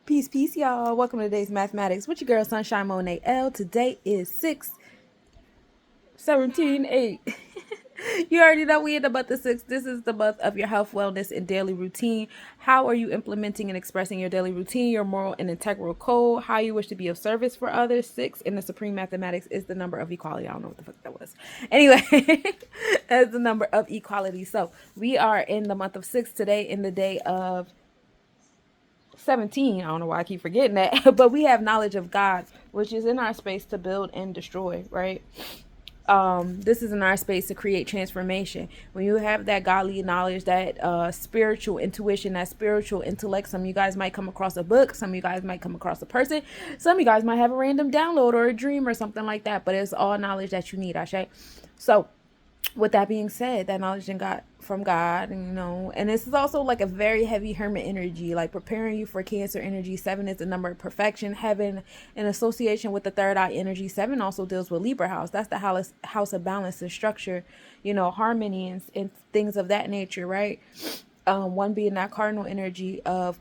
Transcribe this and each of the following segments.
Peace, peace, y'all. Welcome to today's mathematics with your girl, Sunshine Monet L. Today is 6/17/8. You already know we in the month of 6. This is the month of your health, wellness, and daily routine. How are you implementing and expressing your daily routine, your moral and integral code, how you wish to be of service for others? 6 in the supreme mathematics is the number of equality. I don't know what the fuck that was. Anyway, that's the number of equality. So we are in the month of 6 today, in the day of 17. I don't know why I keep forgetting that. But we have knowledge of God, which is in our space to build and destroy, right? This is in our space to create transformation. When you have that godly knowledge, that spiritual intuition, that spiritual intellect, some of you guys might come across a book, some of you guys might come across a person, some of you guys might have a random download or a dream or something like that, but it's all knowledge that you need, Ashe. So with that being said, that knowledge and got from God, and this is also like a very heavy hermit energy, like preparing you for Cancer energy. 7 is the number of perfection, heaven, in association with the third eye energy. 7 also deals with Libra house. That's the house of balance and structure, harmony and things of that nature, right? One being that cardinal energy of,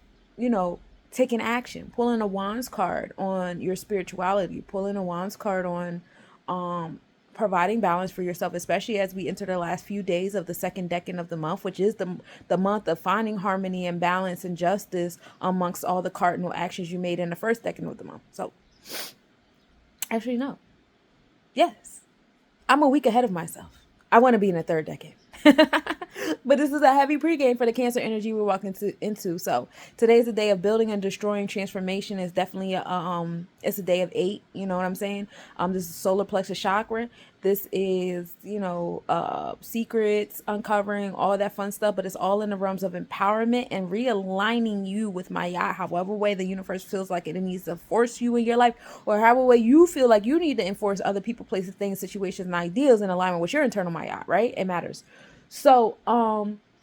taking action, pulling a wands card on your spirituality, pulling a wands card on, providing balance for yourself, especially as we enter the last few days of the second decan of the month, which is the month of finding harmony and balance and justice amongst all the cardinal actions you made in the first decan of the month. So actually, no. Yes. I'm a week ahead of myself. I want to be in the third decade. But this is a heavy pregame for the Cancer energy we're walking into. So today's a day of building and destroying. Transformation is definitely it's a day of 8. You know what I'm saying? This is solar plexus chakra. This is, secrets, uncovering, all that fun stuff, but it's all in the realms of empowerment and realigning you with Maya, however way the universe feels like it needs to force you in your life, or however way you feel like you need to enforce other people, places, things, situations, and ideas in alignment with your internal Maya, right? It matters. So,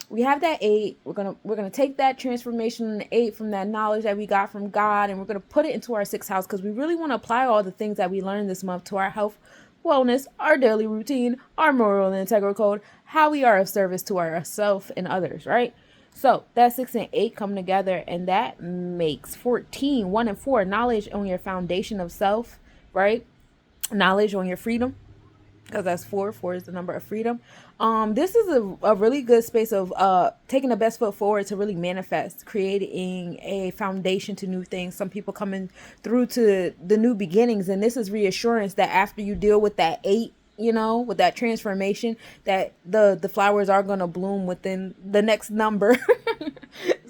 we have that 8. We're gonna take that transformation in the 8 from that knowledge that we got from God, and we're gonna put it into our 6th house, because we really want to apply all the things that we learned this month to our health, wellness, our daily routine, our moral and integral code, how we are of service to ourselves and others, right? So that 6 and 8 come together, and that makes 14. 1 and 4, knowledge on your foundation of self, right? Knowledge on your freedom, because that's 4. 4 is the number of freedom. This is a really good space of taking the best foot forward to really manifest, creating a foundation to new things. Some people coming through to the new beginnings, and this is reassurance that after you deal with that 8, with that transformation, that the flowers are going to bloom within the next number.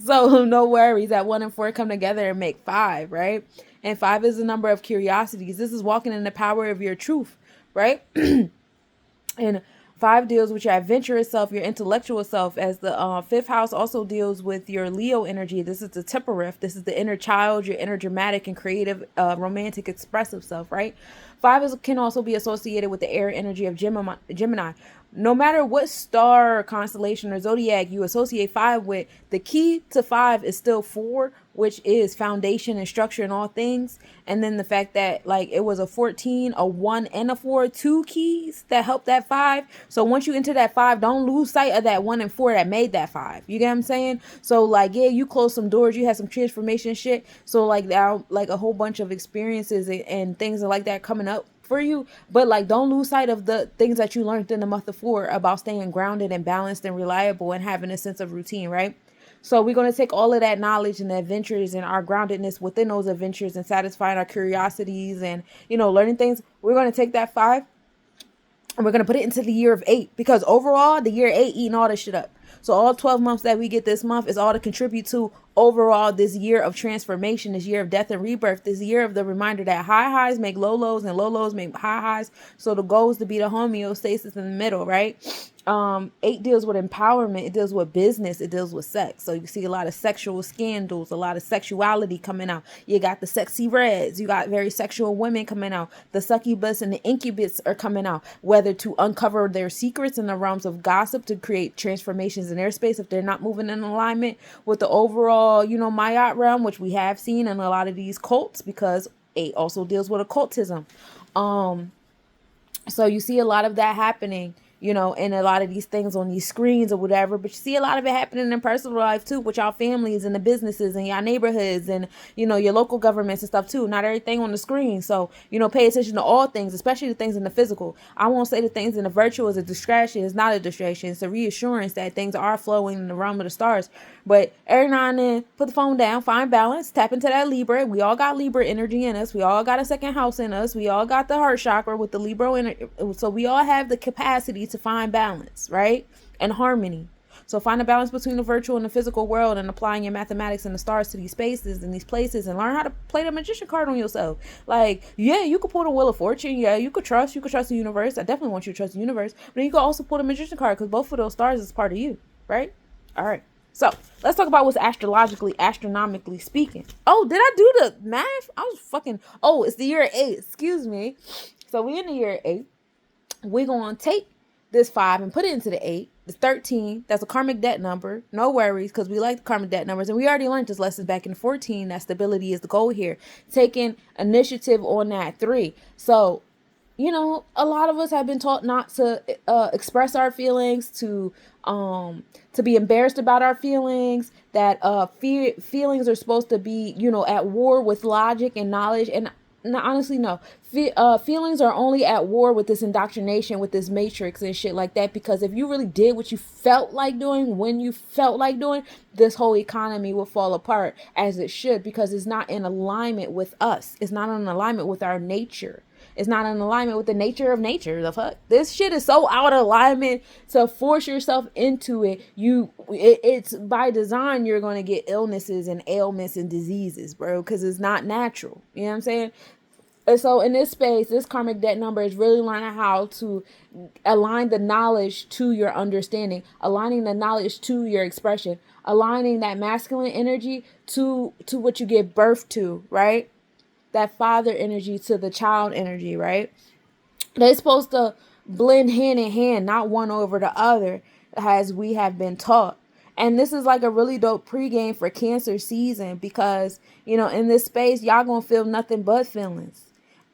So no worries, that 1 and 4 come together and make 5, right? And 5 is the number of curiosities. This is walking in the power of your truth, right? And 5 deals with your adventurous self, your intellectual self, as the 5th house also deals with your Leo energy. This is the Temperament. This is the inner child, your inner dramatic and creative, romantic, expressive self, right? 5 can also be associated with the air energy of Gemini. No matter what star or constellation or zodiac you associate 5 with, the key to 5 is still 4, which is foundation and structure in all things. And then the fact that, like, it was a 14, a 1, and a 4, 2 keys that help that 5. So once you enter that 5, don't lose sight of that 1 and 4 that made that 5. You get what I'm saying? So, like, yeah, you closed some doors, you had some transformation shit. So, like, now, like, a whole bunch of experiences and things like that coming up for you, but like, don't lose sight of the things that you learned in the month of 4 about staying grounded and balanced and reliable and having a sense of routine, right? So we're going to take all of that knowledge and the adventures and our groundedness within those adventures and satisfying our curiosities and, learning things. We're going to take that 5 and we're going to put it into the year of 8, because overall the year 8 eating all this shit up. So all 12 months that we get this month is all to contribute to overall this year of transformation, this year of death and rebirth, this year of the reminder that high highs make low lows and low lows make high highs. So the goal is to be the homeostasis in the middle, right? 8 deals with empowerment. It deals with business. It deals with sex. So you see a lot of sexual scandals, a lot of sexuality coming out. You got the sexy reds. You got very sexual women coming out. The succubus and the incubus are coming out, whether to uncover their secrets in the realms of gossip to create transformations in their space if they're not moving in alignment with the overall, Ma'at realm, which we have seen in a lot of these cults, because 8 also deals with occultism. So you see a lot of that happening, and a lot of these things on these screens or whatever. But you see a lot of it happening in personal life too, with y'all families and the businesses and y'all neighborhoods and, your local governments and stuff too. Not everything on the screen. So, pay attention to all things, especially the things in the physical. I won't say the things in the virtual is a distraction. It's not a distraction. It's a reassurance that things are flowing in the realm of the stars. But every now and then, put the phone down, find balance, tap into that Libra. We all got Libra energy in us. We all got a second house in us. We all got the heart chakra with the Libra energy. So we all have the capacity to find balance, right? And harmony. So find a balance between the virtual and the physical world, and applying your mathematics and the stars to these spaces and these places, and learn how to play the magician card on yourself. Like, yeah, you could pull the Wheel of Fortune. Yeah, you could trust the universe. I definitely want you to trust the universe. But then you could also pull the magician card, because both of those stars is part of you, right? All right. So let's talk about what's astronomically speaking. Oh, did I do the math? It's the year 8. Excuse me. So we in the year 8. We're going to take this 5 and put it into the 8. It's 13. That's a karmic debt number. No worries, because we like the karmic debt numbers. And we already learned this lesson back in 14. That stability is the goal here. Taking initiative on that 3. So, a lot of us have been taught not to express our feelings, to be embarrassed about our feelings, that feelings are supposed to be, at war with logic and knowledge. And no, honestly, no. Feelings are only at war with this indoctrination, with this matrix and shit like that. Because if you really did what you felt like doing, when you felt like doing, this whole economy will fall apart, as it should, because it's not in alignment with us. It's not in alignment with our nature. It's not in alignment with the nature of nature. The fuck? This shit is so out of alignment to force yourself into it. It's by design. You're going to get illnesses and ailments and diseases, bro, because it's not natural. You know what I'm saying? And so in this space, this karmic debt number is really learning how to align the knowledge to your understanding, aligning the knowledge to your expression, aligning that masculine energy to what you give birth to, right? That father energy to the child energy, right? They're supposed to blend hand in hand, not one over the other, as we have been taught. And this is like a really dope pregame for Cancer season, because, in this space, y'all gonna feel nothing but feelings.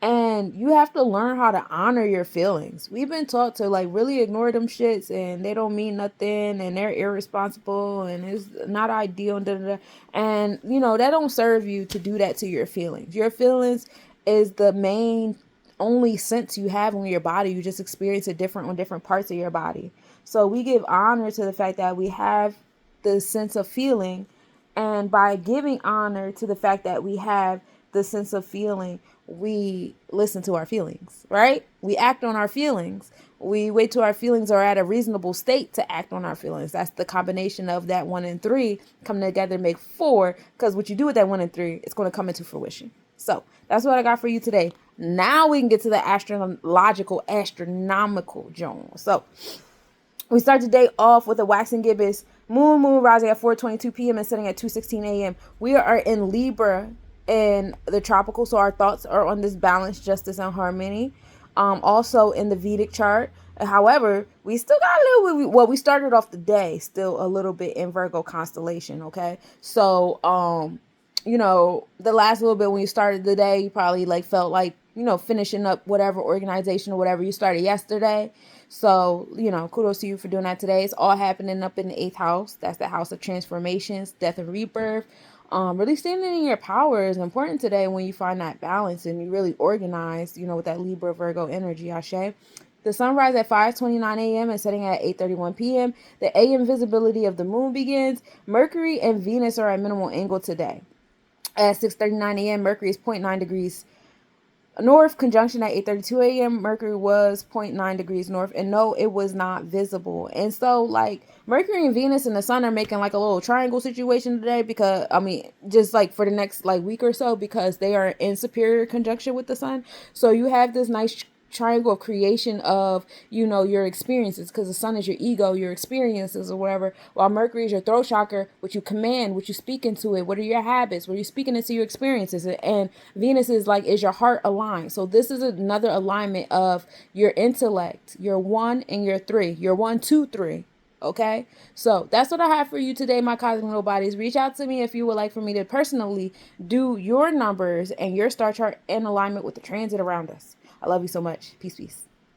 And you have to learn how to honor your feelings. We've been taught to really ignore them shits, and they don't mean nothing, and they're irresponsible, and it's not ideal. And that don't serve you to do that to your feelings. Your feelings is the main only sense you have on your body. You just experience it different on different parts of your body. So we give honor to the fact that we have the sense of feeling, and by giving honor to the fact that we have the sense of feeling, we listen to our feelings, right? We act on our feelings. We wait till our feelings are at a reasonable state to act on our feelings. That's the combination of that 1 and 3 coming together to make 4, because what you do with that 1 and 3, it's going to come into fruition. So that's what I got for you today. Now we can get to the astronomical Jones. So we start the day off with a waxing gibbous moon rising at 4:22 p.m. and setting at 2:16 a.m. We are in Libra in the tropical, so our thoughts are on this balance, justice, and harmony. Also in the Vedic chart. However, we still got a little bit, we started off the day still a little bit in Virgo constellation, okay? So, the last little bit when you started the day, you probably felt like, finishing up whatever organization or whatever you started yesterday. So, kudos to you for doing that today. It's all happening up in the 8th house. That's the house of transformations, death, and rebirth. Really standing in your power is important today when you find that balance and you really organize, with that Libra Virgo energy, Ashe. The sunrise at 5:29 a.m. and setting at 8:31 p.m. The AM visibility of the moon begins. Mercury and Venus are at minimal angle today. At 6:39 a.m., Mercury is 0.9 degrees north, conjunction at 8:32 a.m. Mercury was 0.9 degrees north, and no, it was not visible. And so Mercury and Venus and the sun are making a little triangle situation today, because just for the next week or so, because they are in superior conjunction with the sun. So you have this nice triangle of creation of your experiences, because the sun is your ego, your experiences, or whatever, while Mercury is your throat chakra, what you command, what you speak into it, what are your habits, what are you speaking into your experiences, and Venus is your heart aligned. So this is another alignment of your intellect, your 1 and your 3, your 1, 2, 3. Okay, so that's what I have for you today, my cosmic little bodies. Reach out to me if you would like for me to personally do your numbers and your star chart in alignment with the transit around us. I love you so much. Peace, peace.